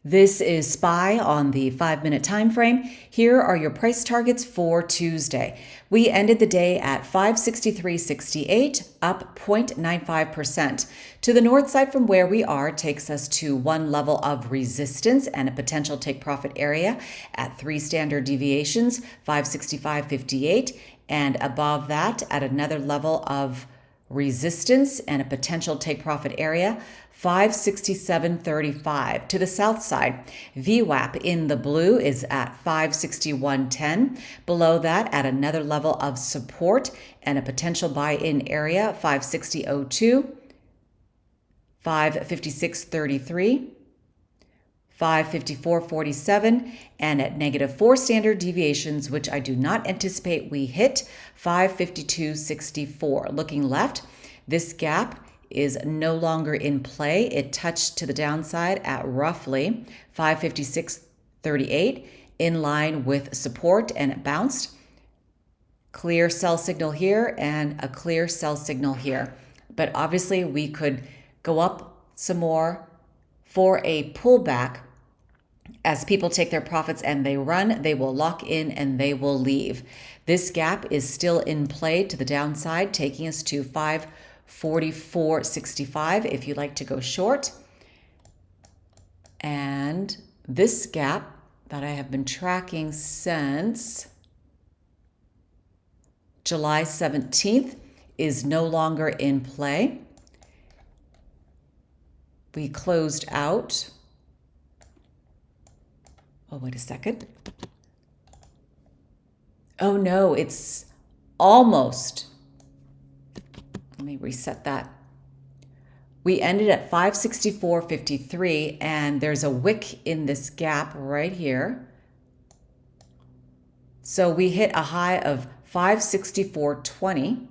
This is SPY on the 5-minute time frame. Here are your price targets for Tuesday. We ended the day at 563.68, up 0.95%. To the north side from where we are takes us to one level of resistance and a potential take profit area at 3 standard deviations, 565.58, and above that at another level of resistance and a potential take profit area, 567.35. To the south side, VWAP in the blue is at 561.10. Below that, at another level of support and a potential buy-in area, 560.02, 556.33, 554.47, and at -4 standard deviations, which I do not anticipate we hit, 552.64. Looking left, this gap is no longer in play. It touched to the downside at roughly 556.38, in line with support, and it bounced. Clear sell signal here and a clear sell signal here. But obviously we could go up some more for a pullback. As people take their profits and they run, they will lock in and they will leave. This gap is still in play to the downside, taking us to 544.65 if you'd like to go short. And this gap that I have been tracking since July 17th is no longer in play. We closed out. Oh, wait a second. Oh no, it's almost. Let me reset that. We ended at 564.53 and there's a wick in this gap right here. So we hit a high of 564.20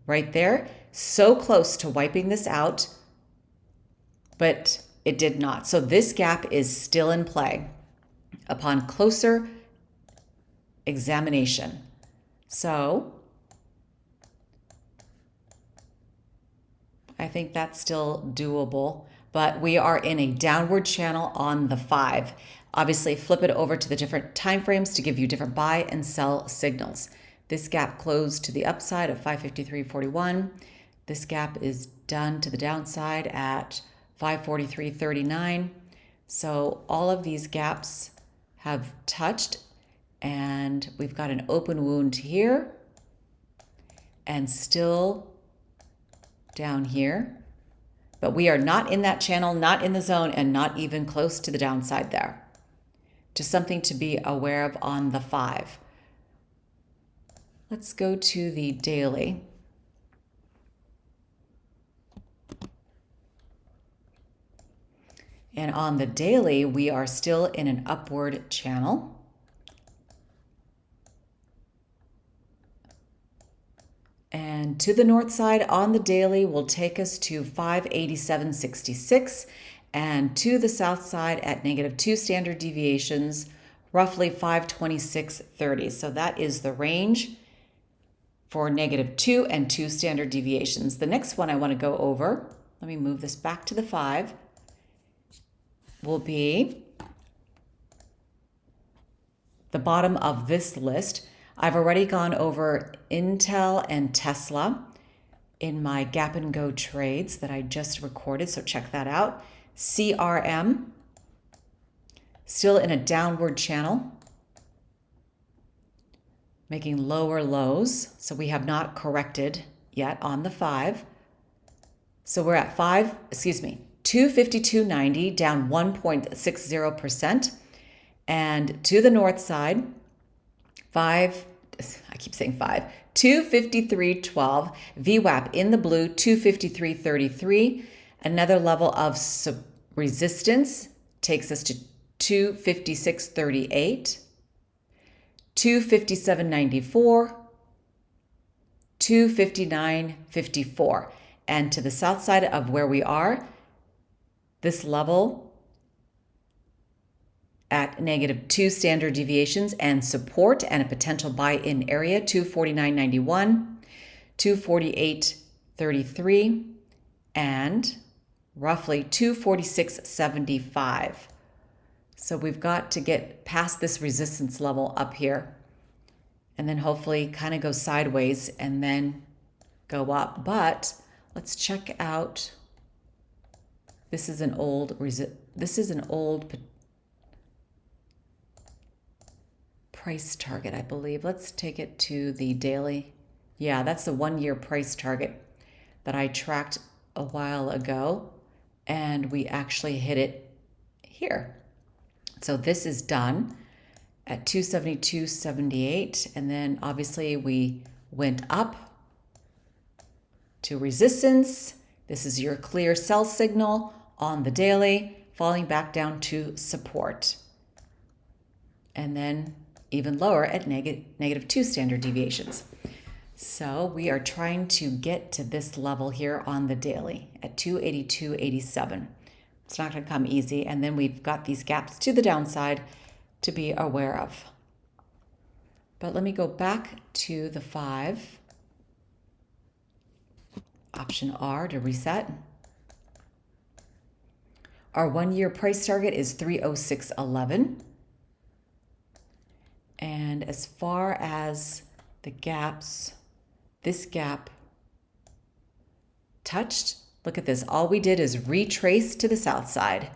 right there. So close to wiping this out, but it did not. So this gap is still in play upon closer examination. So I think that's still doable, but we are in a downward channel on the 5. Obviously, flip it over to the different time frames to give you different buy and sell signals. This gap closed to the upside at 553.41. This gap is done to the downside at 543.39. So all of these gaps have touched, and we've got an open wound here and still down here, but we are not in that channel, not in the zone, and not even close to the downside there. Just something to be aware of on the 5. Let's go to the daily. And on the daily, we are still in an upward channel. And to the north side on the daily will take us to 587.66, and to the south side at -2 standard deviations, roughly 526.30. So that is the range for -2 and 2 standard deviations. The next one I want to go over, let me move this back to the 5, will be the bottom of this list. I've already gone over Intel and Tesla in my gap and go trades that I just recorded, so check that out. CRM, still in a downward channel, making lower lows, so we have not corrected yet on the 5. So we're at 252.90, down 1.60%. And to the north side, 253.12, VWAP in the blue, 253.33. Another level of resistance takes us to 256.38, 257.94, 259.54. And to the south side of where we are, this level at -2 standard deviations and support and a potential buy-in area, 249.91, 248.33, and roughly 246.75. So we've got to get past this resistance level up here and then hopefully kind of go sideways and then go up. But let's check out, this is an old price target, I believe. Let's take it to the daily. Yeah, that's the 1 year price target that I tracked a while ago, and we actually hit it here. So this is done at 272.78, and then obviously we went up to resistance. This is your clear sell signal on the daily, falling back down to support. And then even lower at -2 standard deviations. So we are trying to get to this level here on the daily at 282.87. It's not going to come easy. And then we've got these gaps to the downside to be aware of. But let me go back to the 5. Option R to reset. Our 1 year price target is 306.11. And as far as the gaps, this gap touched. Look at this. All we did is retrace to the south side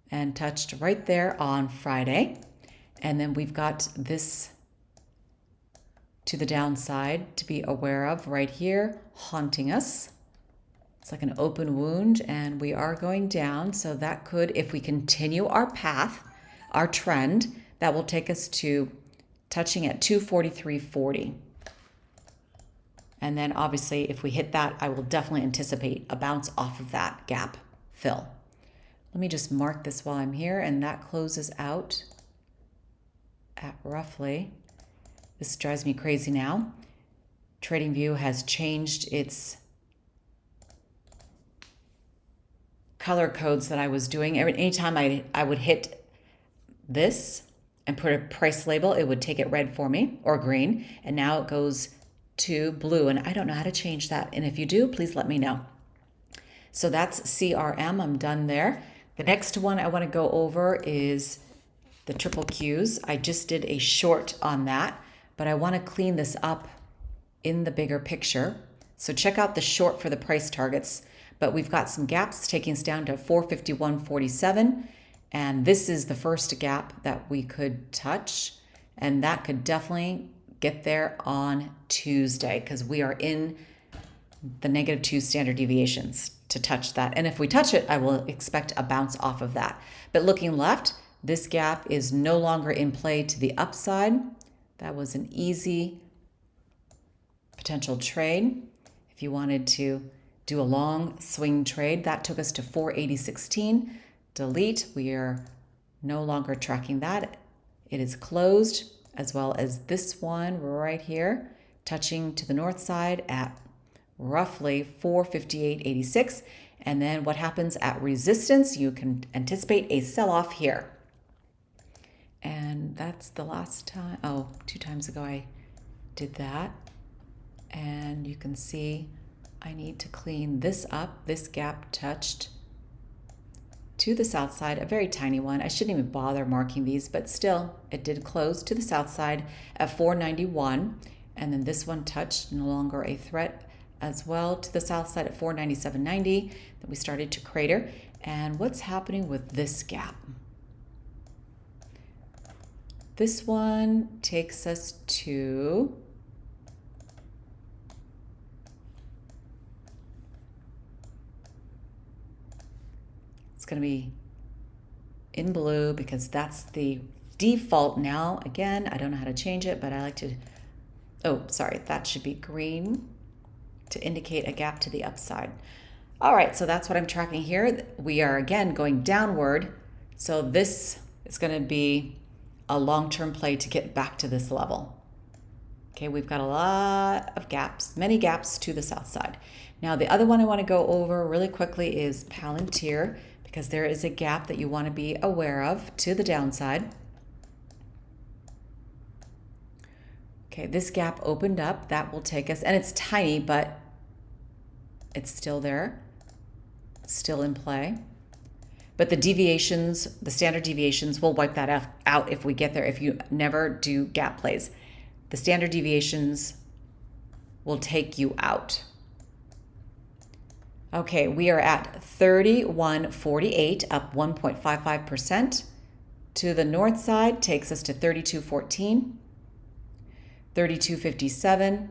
and touched right there on Friday. And then we've got this to the downside to be aware of right here, haunting us. It's like an open wound, and we are going down. So that could, if we continue our path, our trend, that will take us to touching at 243.40. And then obviously if we hit that, I will definitely anticipate a bounce off of that gap fill. Let me just mark this while I'm here, and that closes out at roughly, this drives me crazy now. TradingView has changed its color codes that I was doing. Anytime I would hit this and put a price label, it would take it red for me or green. And now it goes to blue, and I don't know how to change that. And if you do, please let me know. So that's CRM. I'm done there. The next one I want to go over is the triple Qs. I just did a short on that, but I want to clean this up in the bigger picture. So check out the short for the price targets, but we've got some gaps taking us down to 451.47. And this is the first gap that we could touch, and that could definitely get there on Tuesday because we are in the -2 standard deviations to touch that. And if we touch it, I will expect a bounce off of that. But looking left, this gap is no longer in play to the upside. That was an easy potential trade. If you wanted to do a long swing trade, that took us to 480.16. Delete. We are no longer tracking that. It is closed, as well as this one right here, touching to the north side at roughly 458.86. And then what happens at resistance, you can anticipate a sell-off here. And that's the last time, 2 times ago I did that. And you can see I need to clean this up. This gap touched to the south side, a very tiny one. I shouldn't even bother marking these, but still it did close to the south side at 491. And then this one touched, no longer a threat, as well to the south side at 497.90. Then we started to crater. And what's happening with this gap? This one takes us to going to be in blue because that's the default now. Again, I don't know how to change it, but I like to, that should be green to indicate a gap to the upside. All right, so that's what I'm tracking here. We are again going downward. So this is going to be a long-term play to get back to this level. Okay, we've got a lot of gaps, many gaps to the south side. Now, the other one I want to go over really quickly is Palantir, because there is a gap that you want to be aware of to the downside. Okay, this gap opened up. That will take us, and it's tiny, but it's still there, still in play. But the deviations, the standard deviations, will wipe that out if we get there, if you never do gap plays. The standard deviations will take you out. Okay, we are at 31.48, up 1.55%. To the north side takes us to 32.14, 32.57,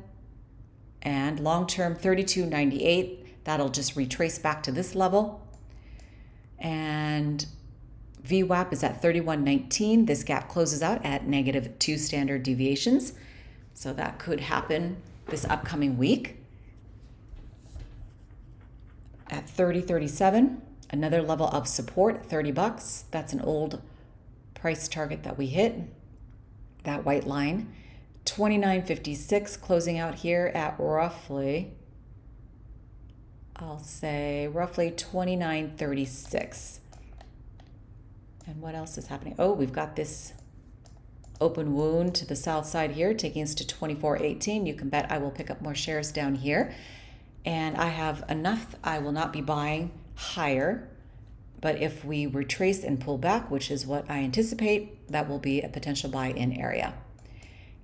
and long-term 32.98. That'll just retrace back to this level. And VWAP is at 31.19. This gap closes out at -2 standard deviations. So that could happen this upcoming week. At 30.37, another level of support, $30. That's an old price target that we hit, that white line. 29.56 closing out here at roughly, I'll say roughly 29.36. And what else is happening? Oh, we've got this open wound to the south side here, taking us to 24.18. You can bet I will pick up more shares down here. And I have enough. I will not be buying higher. But if we retrace and pull back, which is what I anticipate, that will be a potential buy-in area.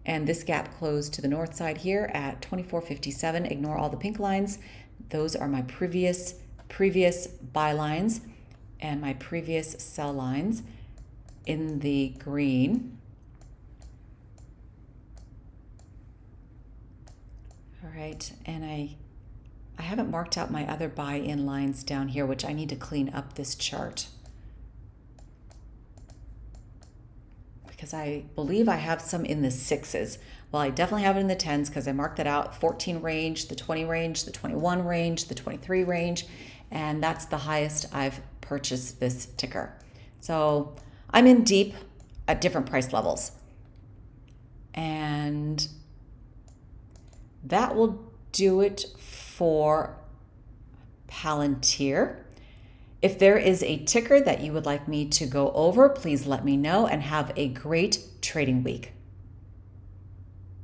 And this gap closed to the north side here at 24.57. Ignore all the pink lines. Those are my previous buy lines and my previous sell lines in the green. All right, and I haven't marked out my other buy-in lines down here, which I need to clean up this chart, because I believe I have some in the 6s. Well, I definitely have it in the 10s because I marked that out. 14 range, the 20 range, the 21 range, the 23 range, and that's the highest I've purchased this ticker. So I'm in deep at different price levels. And that will do it for Palantir. If there is a ticker that you would like me to go over, please let me know, and have a great trading week.